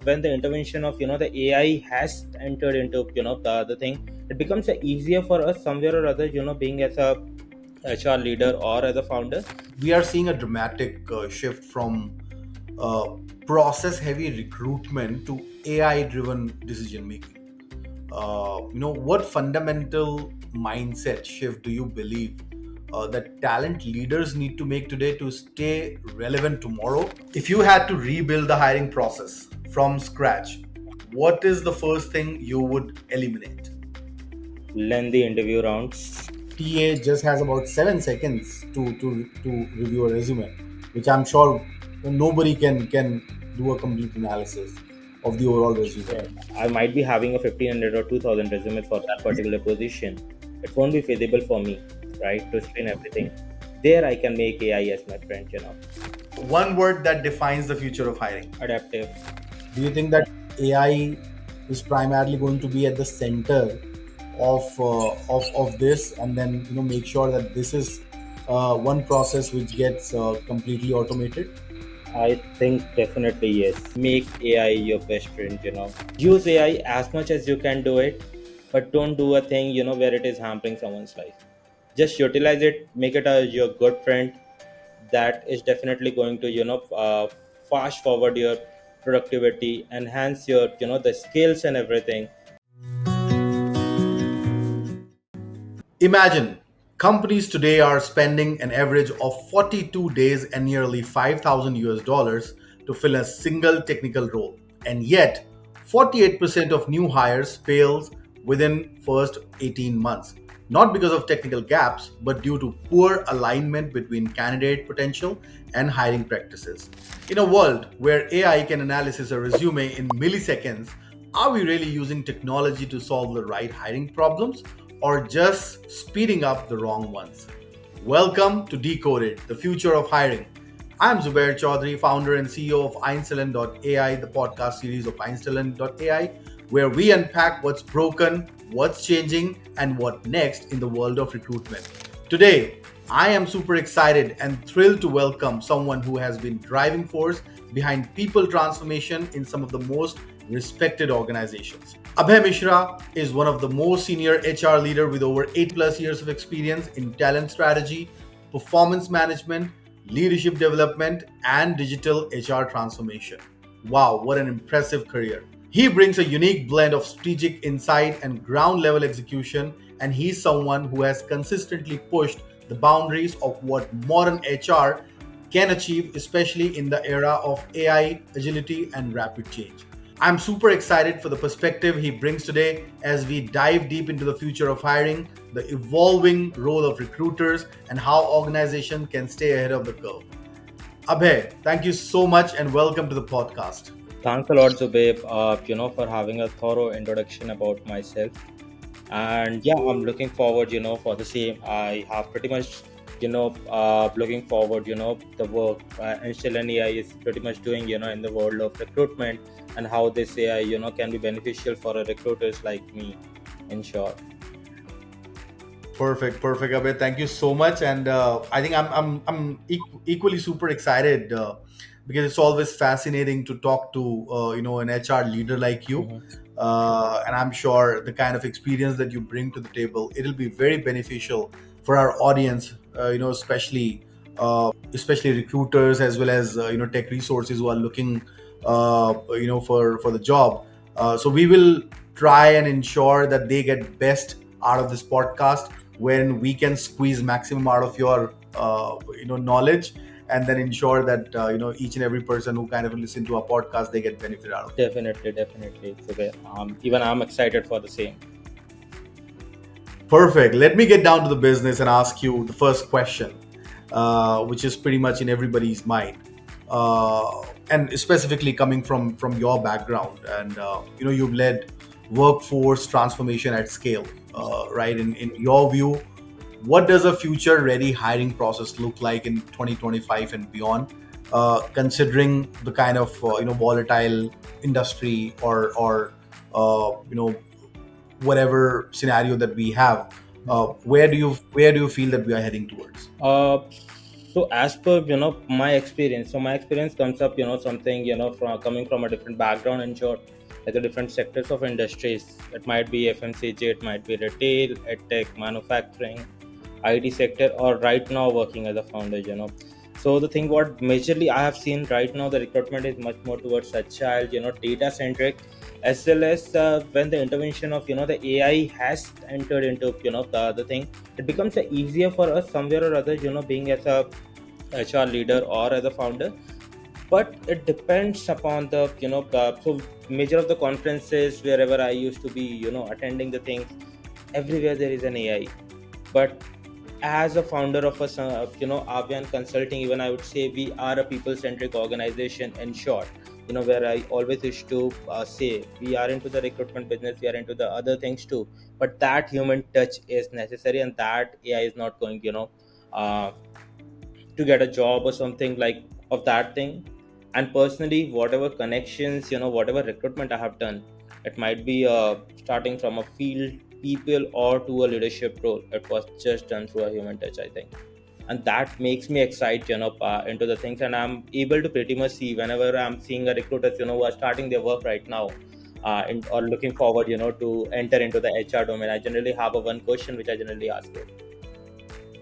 when the intervention of the AI has entered into the thing, it becomes easier for us somewhere or other, being as a HR leader or as a founder. We are seeing a dramatic shift from uh, process heavy recruitment to AI driven decision making. What fundamental mindset shift do you believe that talent leaders need to make today to stay relevant tomorrow? If you had to rebuild the hiring process from scratch, what is the first thing you would eliminate? Lengthy interview rounds. TA just has about 7 seconds to review a resume, which I'm sure nobody can do a complete analysis of the overall resume. Yeah, I might be having a 1500 or 2000 resumes for that particular position. It won't be feasible for me, right, to screen everything. There I can make AI as my friend. One word that defines the future of hiring. Adaptive. Do you think that AI is primarily going to be at the center of this, and then make sure that this is one process which gets completely automated? I think definitely yes. Make AI your best friend. Use AI as much as you can do it, but don't do a thing, where it is hampering someone's life. Just utilize it, make it your good friend. That is definitely going to, fast forward your productivity, enhance your, the skills and everything. Imagine companies today are spending an average of 42 days and nearly 5,000 US dollars to fill a single technical role. And yet, 48% of new hires fails within first 18 months. Not because of technical gaps, but due to poor alignment between candidate potential and hiring practices. In a world where AI can analyze a resume in milliseconds, are we really using technology to solve the right hiring problems or just speeding up the wrong ones? Welcome to Decoded, the future of hiring. I'm Zubair Choudhary, founder and CEO of Einstellen.AI, the podcast series of Einstellen.AI, where we unpack what's broken, what's changing, and what next in the world of recruitment. Today, I am super excited and thrilled to welcome someone who has been driving force behind people transformation in some of the most respected organizations. Abhay Mishra is one of the most senior HR leader with over 8 plus years of experience in talent strategy, performance management, leadership development, and digital HR transformation. Wow, what an impressive career. He brings a unique blend of strategic insight and ground level execution, and he's someone who has consistently pushed the boundaries of what modern HR can achieve, especially in the era of AI, agility, and rapid change. I'm super excited for the perspective he brings today as we dive deep into the future of hiring, the evolving role of recruiters, and how organizations can stay ahead of the curve. Abhay, thank you so much and welcome to the podcast. Thanks a lot, Zubair, for having a thorough introduction about myself. And yeah, I'm looking forward, for the same. I have pretty much, looking forward, the work Einstellen.AI is pretty much doing, in the world of recruitment, and how this AI, can be beneficial for recruiters like me, in short. Perfect, Abhay. Thank you so much, and I think I'm equally super excited because it's always fascinating to talk to an HR leader like you, Mhm. and I'm sure the kind of experience that you bring to the table, it'll be very beneficial for our audience. Especially recruiters as well as tech resources who are looking for the job. So we will try and ensure that they get best out of this podcast when we can squeeze maximum out of your knowledge, and then ensure that each and every person who kind of listen to our podcast, they get benefit out of it. Definitely, Zubair. Even I'm excited for the same. Perfect. Let me get down to the business and ask you the first question, which is pretty much in everybody's mind, and specifically coming from your background, and you've led workforce transformation at scale, right? In your view, what does a future ready hiring process look like in 2025 and beyond, considering the kind of volatile industry or whatever scenario that we have? Where do you feel that we are heading towards? Uh, So as per my experience, so my experience comes up something from coming from a different background, in short, like the different sectors of industries. It might be FMCG, it might be retail, edtech, manufacturing, IT sector, or right now working as a founder. So the thing what majorly I have seen right now, the recruitment is much more towards agile, data centric, as well as when the intervention of the AI has entered into the thing, it becomes easier for us somewhere or other, being as a HR leader or as a founder. But it depends upon the so major of the conferences wherever I used to be attending the things, everywhere there is an AI. But as a founder of a Avian Consulting, even I would say we are a people centric organization, in short, where I always used to say we are into the recruitment business, we are into the other things too, but that human touch is necessary, and that AI is not going uh, to get a job or something like of that thing. And personally, whatever connections, whatever recruitment I have done, it might be starting from a field people or to a leadership role, it was just done through a human touch, I think. And that makes me excited into the things, and I'm able to pretty much see whenever I'm seeing a recruiters who are starting their work right now, or looking forward to enter into the HR domain. I generally have a one question which I generally ask it: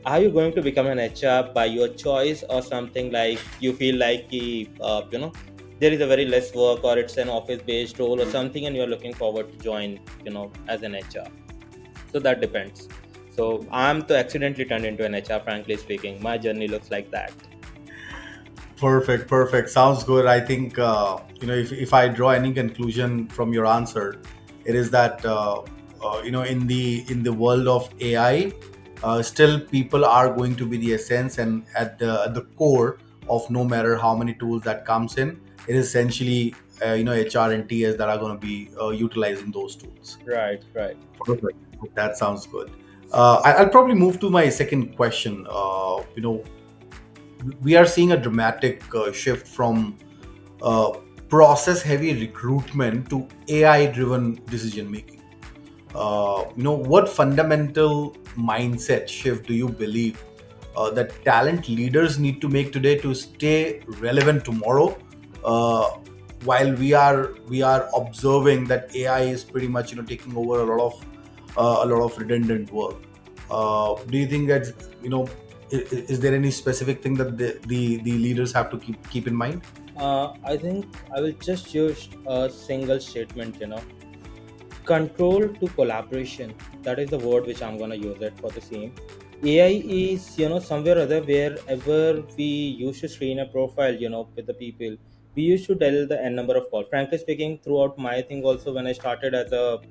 are you going to become an HR by your choice, or something like you feel like there is a very less work, or it's an office based role or something, and you're looking forward to join as an HR? So that depends. So I'm to accidentally turned into an HR, frankly speaking. My journey looks like that. Perfect, perfect. Sounds good. I think if I draw any conclusion from your answer, it is that in the world of AI, still people are going to be the essence, and at the core of no matter how many tools that comes in, it is essentially HR and TS that are going to be utilizing those tools. Right, right. Perfect. That sounds good. I'll probably move to my second question. We are seeing a dramatic shift from uh, process heavy recruitment to AI driven decision making. What fundamental mindset shift do you believe that talent leaders need to make today to stay relevant tomorrow? Uh, while we are observing that AI is pretty much taking over a lot of redundant work. Do you think that is there any specific thing that the leaders have to keep in mind? I think I will just use a single statement. Control to collaboration, that is the word which I'm going to use it for the same. AI is somewhere or other, wherever we used to screen a profile with the people, we used to tell the n number of calls. Frankly speaking, throughout my thing also, when I started as a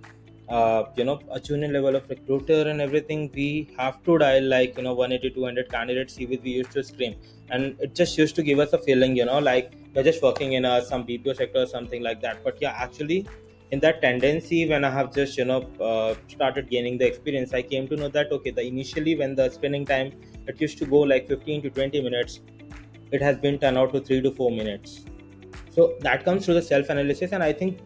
a junior level of recruiter and everything, we have to dial like 180 200 candidates CVs we used to screen. And it just used to give us a feeling like you're just working in some BPO sector or something like that. But yeah, actually, in that tendency, when I have just started gaining the experience, I came to know that okay, the initially when the spending time, it used to go like 15 to 20 minutes, it has been turned out to 3 to 4 minutes. So that comes through the self analysis, and I think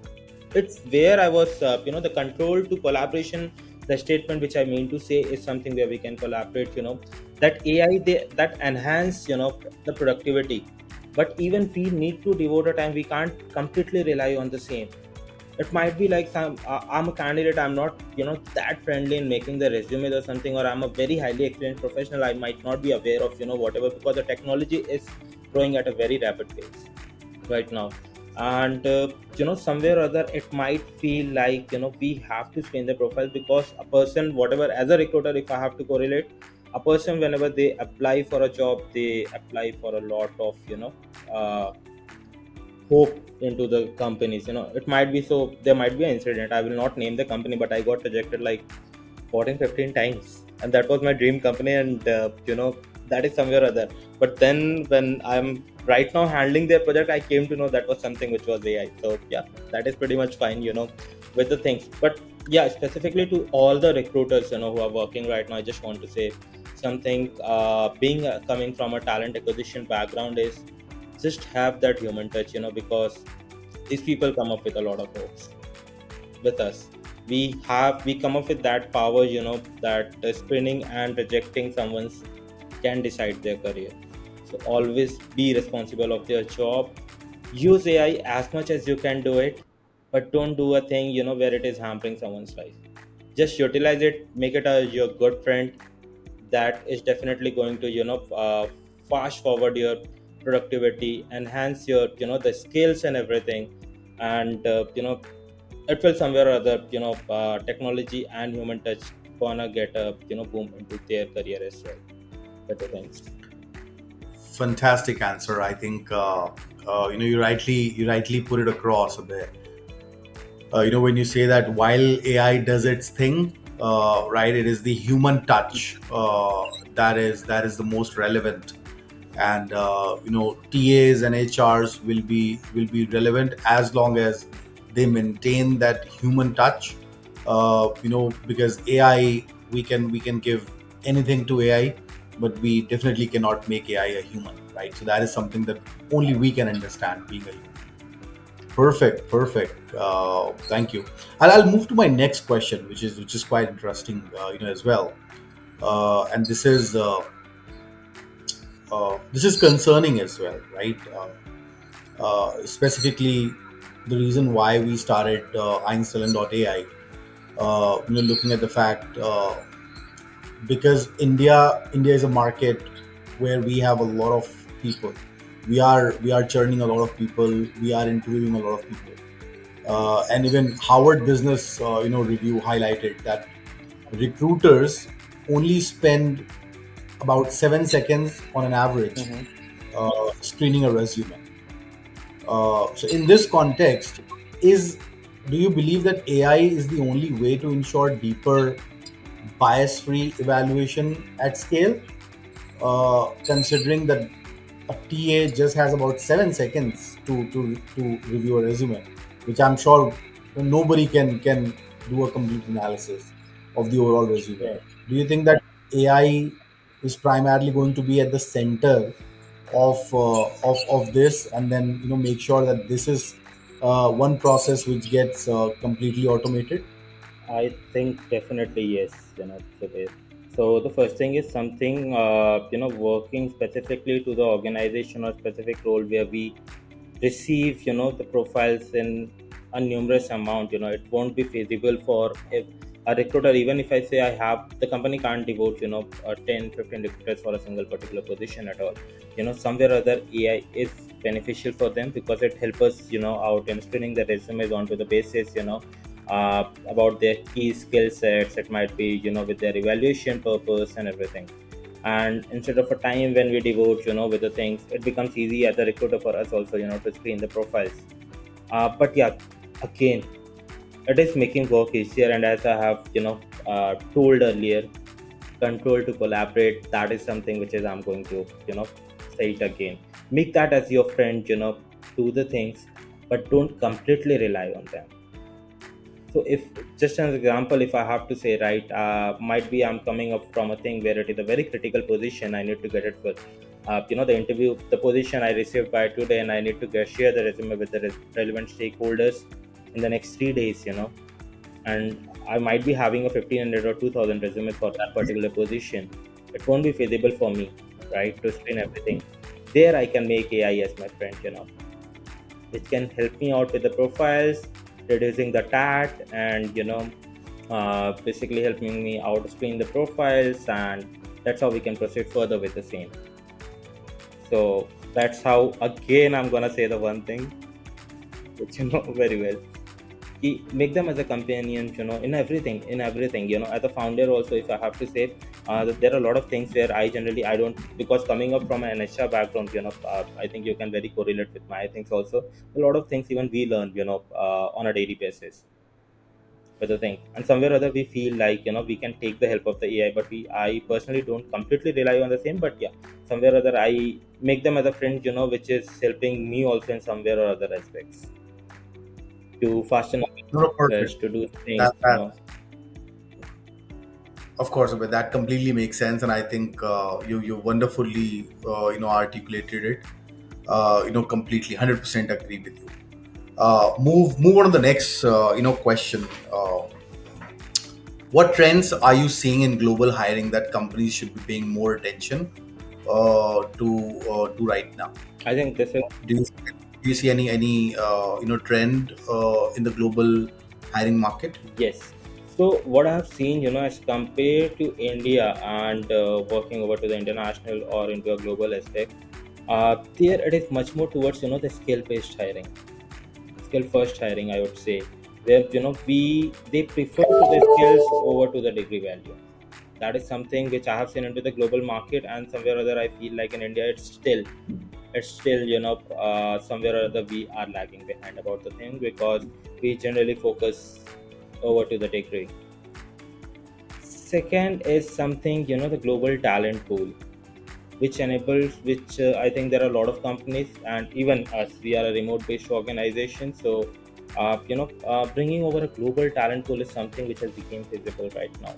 it's where I was the control to collaboration, the statement which I mean to say is something where we can collaborate, that AI, that enhance the productivity. But even we need to devote a time, we can't completely rely on the same. It might be like I'm a candidate, I'm not that friendly in making the resume or something, or I'm a very highly experienced professional, I might not be aware of whatever, because the technology is growing at a very rapid pace right now. And somewhere or other, it might feel like we have to screen the profile, because a person, whatever, as a recruiter, if I have to correlate, a person whenever they apply for a job, they apply for a lot of uh, hope into the companies. It might be, so there might be an incident, I will not name the company, but I got rejected like 14 15 times, and that was my dream company. And that is somewhere or other. But then when I'm right now handling their project, I came to know that was something which was AI. So yeah, that is pretty much fine with the things. But yeah, specifically to all the recruiters who are working right now, I just want to say something. Being coming from a talent acquisition background is just have that human touch, because these people come up with a lot of hopes with us. We come up with that power, that screening and rejecting someone's can decide their career. So always be responsible of your job. Use AI as much as you can do it, but don't do a thing where it is hampering someone's life. Just utilize it, make it your good friend. That is definitely going to fast forward your productivity, enhance your the skills and everything. And it will somewhere or other technology and human touch gonna get a boom into their career as well. Better things. Fantastic answer. I think you rightly put it across a bit. When you say that while AI does its thing, right, it is the human touch that is the most relevant, and TAs and HRs will be relevant as long as they maintain that human touch. Because AI, we can give anything to AI, but we definitely cannot make AI a human, right? So that is something that only we can understand being a human. Perfect, perfect. Thank you. I'll move to my next question, which is quite interesting, as well. And this is concerning as well, right? Specifically, the reason why we started Einstellen.AI. Looking at the fact, because India is a market where we have a lot of people. We are churning a lot of people. We are interviewing a lot of people. And even Harvard Business Review highlighted that recruiters only spend about 7 seconds on an average Mm-hmm. screening a resume. So in this context, is do you believe that AI is the only way to ensure deeper bias-free evaluation at scale? Considering that a TA just has about 7 seconds to review a resume, which I'm sure nobody can do a complete analysis of the overall resume. Sure. Do you think that AI is primarily going to be at the center of this, and then make sure that this is one process which gets completely automated? I think definitely yes, Zubair. So the first thing is something working specifically to the organization or specific role where we receive the profiles in a numerous amount. It won't be feasible for a recruiter. Even if I say I have, the company can't devote 10 15 recruiters for a single particular position at all. Somewhere or other AI is beneficial for them because it helps us out in spinning the resumes onto the basis about their key skill sets. It might be with their evaluation purpose and everything. And instead of a time when we devote with the things, it becomes easy as a recruiter for us also to screen the profiles. But yeah, again, it is making work easier. And as I have told earlier, control to collaborate, that is something which is I'm going to say it again. Make that as your friend. Do the things, but don't completely rely on them. So if, just an example, if I have to say, right, might be I'm coming up from a thing where it is a very critical position, I need to get it for the interview, the position I received by today, and I need to share the resume with the relevant stakeholders in the next 3 days. And I might be having a 1500 or 2000 resume for that particular position. It won't be feasible for me, right, to screen everything. There I can make AI as my friend, which can help me out with the profiles, reducing the TAT, and basically helping me out screen the profiles, and that's how we can proceed further with the same. So that's how, again, I'm gonna say the one thing which you know very well. Make them as a companion, in everything. As a founder also, if I have to say, that there are a lot of things where I don't, because coming up from an HR background, I think you can very correlate with my things also. A lot of things even we learn on a daily basis with the thing. And somewhere or other we feel like we can take the help of the AI, but I personally don't completely rely on the same. But yeah, somewhere or other I make them as a friend, which is helping me also in somewhere or other aspects to fasten up the No, no, process, perfect. to do things. That Of course, but that completely makes sense, and I think you wonderfully articulated it. Completely 100% agree with you. Move on to the next question. What trends are you seeing in global hiring that companies should be paying more attention? to do right now? I think this is Do you see any trend in the global hiring market? yes. So what I have seen, as compared to India and working over to the international or into a global aspect, there it is much more towards the skill-based hiring, skill-first hiring, I would say, where we they prefer to the skills over to the degree value. That is something which I have seen into the global market, and somewhere or other I feel like in India it's still somewhere or other we are lagging behind about the thing because we generally focus over to the degree. Second is something the global talent pool, which enables which I think there are a lot of companies and even us, we are a remote based organization. So bringing over a global talent pool is something which has become feasible right now.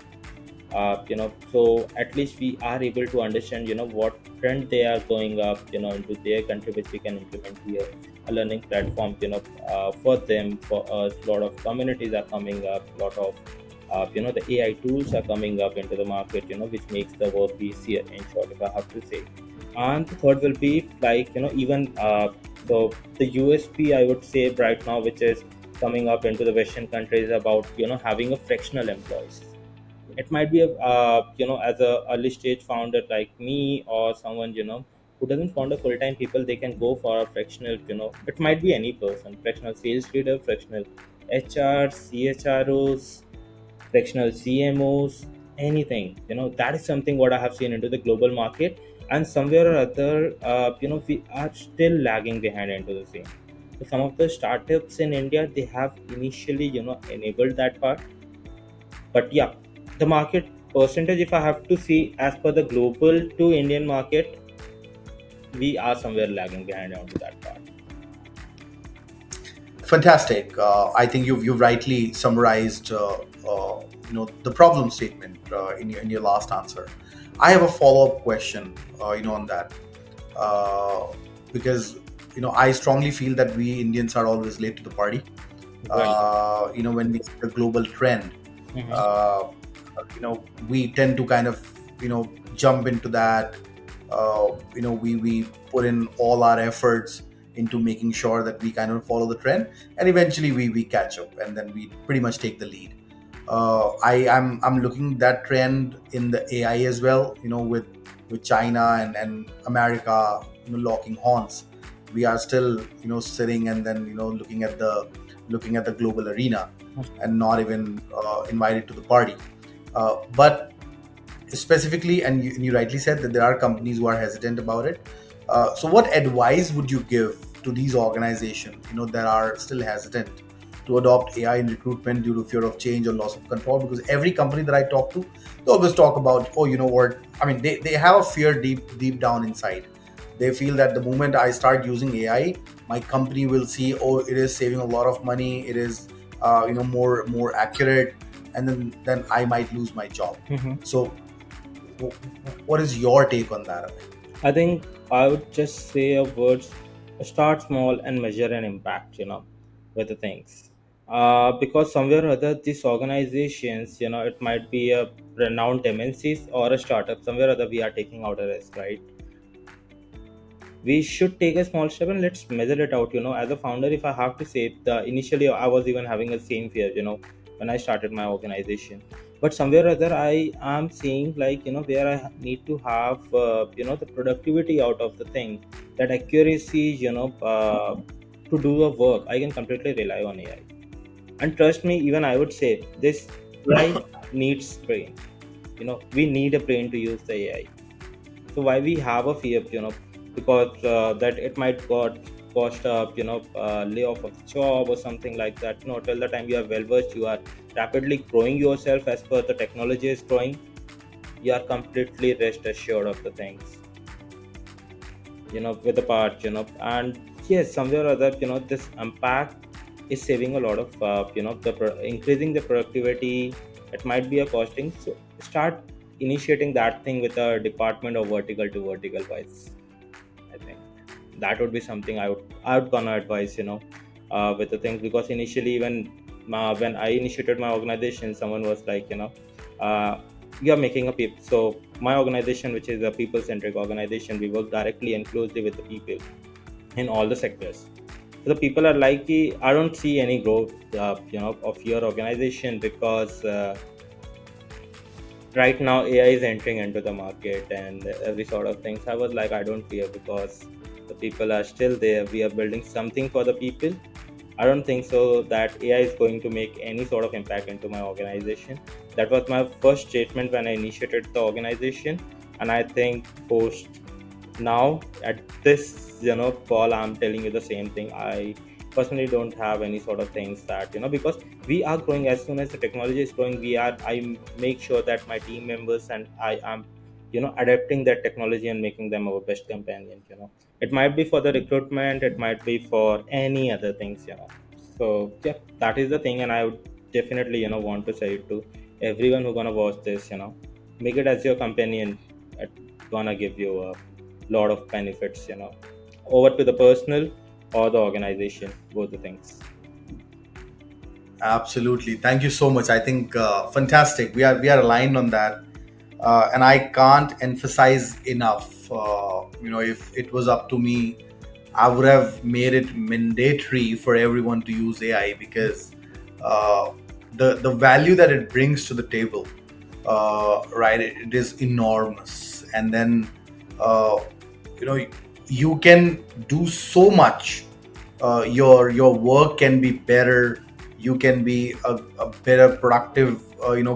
So at least we are able to understand what trend they are going up into their country, which we can implement here. A learning platform for them, for us, a lot of communities are coming up, a lot of the AI tools are coming up into the market, which makes the work easier, in short, if I have to say. And the third will be like even so the USP I would say right now, which is coming up into the Western countries, about having a fractional employees. It might be a as a early stage founder like me, or someone who doesn't found a full-time people, they can go for a fractional, it might be any person, fractional sales leader, fractional HR, CHROs, fractional CMOs, anything. That is something what I have seen into the global market, and somewhere or other we are still lagging behind into the same. So some of the startups in India, they have initially enabled that part. But yeah, the market percentage, if I have to see as per the global to Indian market, we are somewhere lagging behind onto that part. Fantastic. I think you've rightly summarized the problem statement in your last answer. I have a follow up question on that, uh, because I strongly feel that we Indians are always late to the party. Right. When we see the global trend, Mm-hmm. uh, we tend to kind of jump into that. We put in all our efforts into making sure that we kind of follow the trend, and eventually we catch up, and then we pretty much take the lead. I'm looking that trend in the AI as well, with China and America locking horns. We are still sitting and then looking at the global arena, and not even invited to the party. But specifically, and you rightly said that there are companies who are hesitant about it. So what advice would you give to these organizations that are still hesitant to adopt AI in recruitment due to fear of change or loss of control? Because every company that I talk to, they always talk about, oh, you know what, I mean, they have a fear deep down inside. They feel that the moment I start using AI, my company will see, oh, it is saving a lot of money, it is more accurate, and then I might lose my job. Mm-hmm. So what is your take on that? I think I would just say a words: start small and measure an impact. With the things, because somewhere or other these organizations, it might be a renowned MNCs or a startup. Somewhere or other we are taking out a risk, right? We should take a small step and let's measure it out. As a founder, if I have to say, the initially I was even having the same fear, when I started my organization. But somewhere or other I am seeing like where I need to have the productivity out of the thing, that accuracy, to do the work, I can completely rely on AI. And trust me, even I would say this: AI needs brain. We need a brain to use the AI. So why we have a fear, because that it might cost layoff of job or something like that. Till the time you are well versed, you are rapidly growing yourself as per the technology is growing, you are completely rest assured of the things, with the part, and yes, somewhere or other, this impact is saving a lot of increasing the productivity. It might be a costing, so start initiating that thing with a department or vertical to vertical wise. I think that would be something I would gonna advise, with the things, because initially when I initiated my organization, someone was like, uh, you are making a people, so my organization, which is a people centric organization, we work directly and closely with the people in all the sectors. So the people are like, I don't see any growth of your organization because right now AI is entering into the market and every sort of things. I was like, I don't fear because the people are still there. We are building something for the people. I don't think so that AI is going to make any sort of impact into my organization. That was my first statement when I initiated the organization, and I think post now at this call, I'm telling you the same thing. I personally don't have any sort of things that because we are growing. As soon as the technology is growing, I make sure that my team members and I am adapting that technology and making them our best companion. It might be for the recruitment, it might be for any other things. So yeah, that is the thing, and I would definitely want to say it to everyone who gonna watch this. Make it as your companion. It gonna give you a lot of benefits. Over to the personal or the organization, both the things. Absolutely. Thank you so much. I think fantastic. We are aligned on that, and I can't emphasize enough. If it was up to me, I would have made it mandatory for everyone to use AI because uh, the value that it brings to the table, right? It is enormous, and then uh, you know you can do so much. Your work can be better. You can be a better productive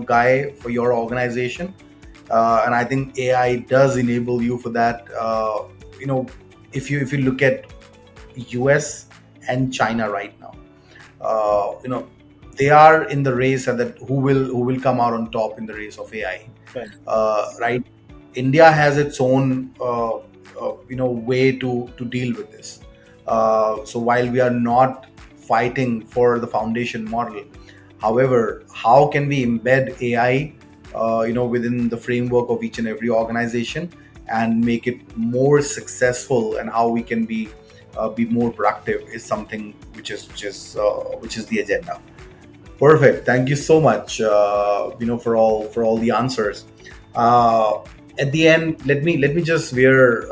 guy for your organization, and I think AI does enable you for that. You know, if you look at US and China right now, they are in the race, and that who will come out on top in the race of AI, Right. right? India has its own way to deal with this. So while we are not fighting for the foundation model, however, how can we embed AI within the framework of each and every organization and make it more successful, and how we can be more productive is something which is the agenda. Perfect. Thank you so much, for all the answers. Uh, at the end, let me just wear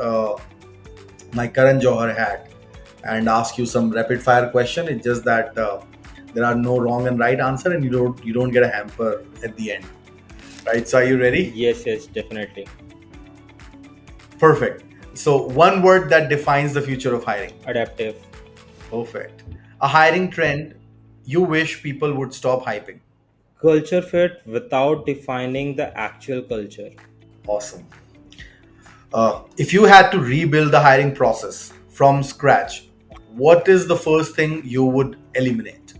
my Karan Johar hat and ask you some rapid fire question. It's just that there are no wrong and right answer, and you don't get a hamper at the end, right? So are you ready? Yes, yes, definitely. Perfect. So one word that defines the future of hiring. Adaptive. Perfect. A hiring trend you wish people would stop hyping. Culture fit without defining the actual culture. Awesome. If you had to rebuild the hiring process from scratch, what is the first thing you would eliminate?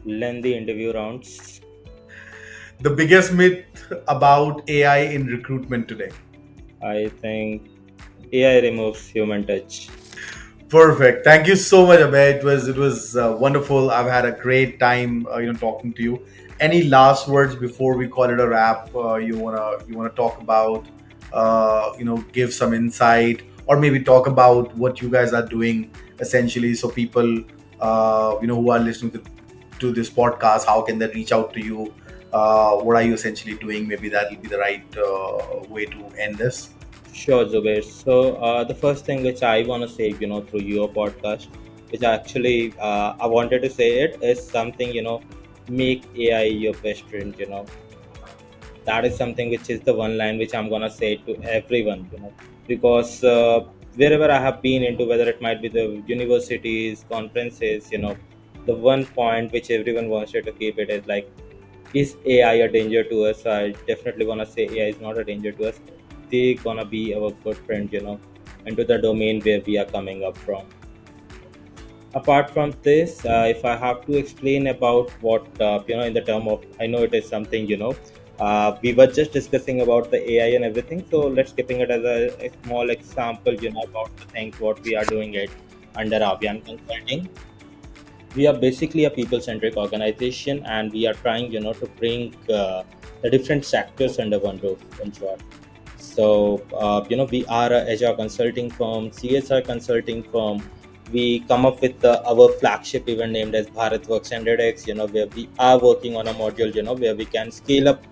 Lengthy interview rounds. The biggest myth about AI in recruitment today. I think AI removes human touch. Perfect. Thank you so much, Abhay. It was wonderful. I've had a great time, talking to you. Any last words before we call it a wrap? You wanna talk about, give some insight, or maybe talk about what you guys are doing essentially, so people, who are listening to this podcast, how can they reach out to you? What are you essentially doing? Maybe that will be the right way to end this. Sure, Zubair. So the first thing which I want to say, through your podcast, which actually I wanted to say it is something, make AI your best friend. That is something which is the one line which I'm gonna say to everyone. Because wherever I have been into, whether it might be the universities, conferences, the one point which everyone wants you to keep it is like, is AI a danger to us? I definitely wanna say AI is not a danger to us. They gonna be our good friend, into the domain where we are coming up from. Apart from this, if I have to explain about what in the term of, I know it is something we were just discussing about the AI and everything. So let's keeping it as a small example, about the things what we are doing it under Avian Consulting. We are basically a people-centric organization, and we are trying to bring the different sectors under one roof, in short. So we are a agile consulting firm, CSR consulting firm. We come up with our flagship event named as Bharat Works 100x, where we are working on a module where we can scale up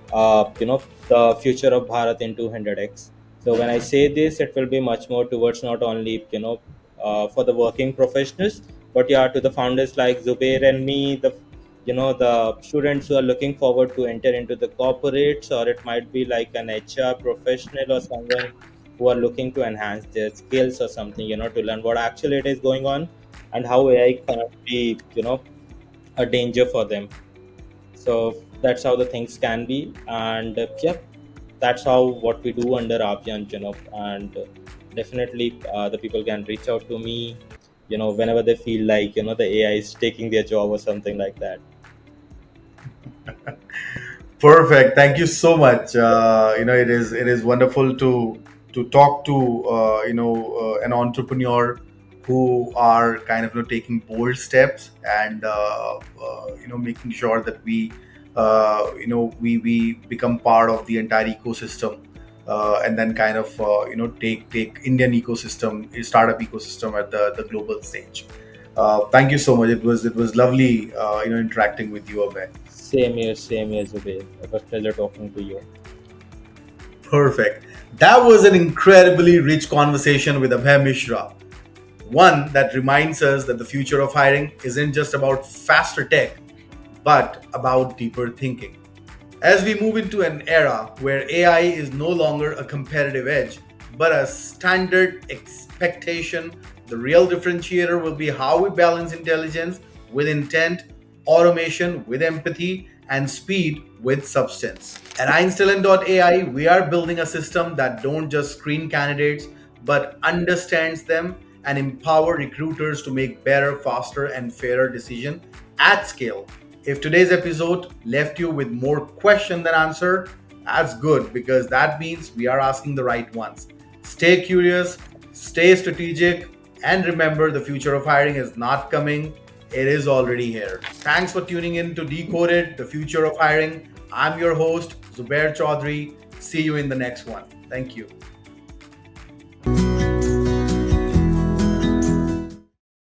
the future of Bharat in 200x. So when I say this, it will be much more towards not only for the working professionals, but yeah, to the founders like Zubair and me, the students who are looking forward to enter into the corporates, or it might be like an HR professional or someone who are looking to enhance their skills or something, to learn what actually it is going on and how AI can't be, a danger for them. So that's how the things can be. And yeah, that's how what we do under Abhyang, and definitely the people can reach out to me, whenever they feel like, the AI is taking their job or something like that. Perfect. Thank you so much. It is wonderful to talk to an entrepreneur who are kind of taking bold steps and making sure that we become part of the entire ecosystem, and then kind of take Indian ecosystem, startup ecosystem at the global stage. Thank you so much. It was lovely interacting with you, Abhay. Same here, Zubair. It was pleasure talking to you. Perfect. That was an incredibly rich conversation with Abhay Mishra. One that reminds us that the future of hiring isn't just about faster tech, but about deeper thinking. As we move into an era where AI is no longer a competitive edge, but a standard expectation, the real differentiator will be how we balance intelligence with intent, automation with empathy, and speed with substance. At Einstellen.AI, we are building a system that don't just screen candidates, but understands them and empower recruiters to make better, faster, and fairer decisions at scale. If today's episode left you with more question than answer, that's good because that means we are asking the right ones. Stay curious, stay strategic, and remember the future of hiring is not coming, it is already here. Thanks for tuning in to Decoded, the future of hiring. I'm your host, Zubair Choudhary. See you in the next one. Thank you.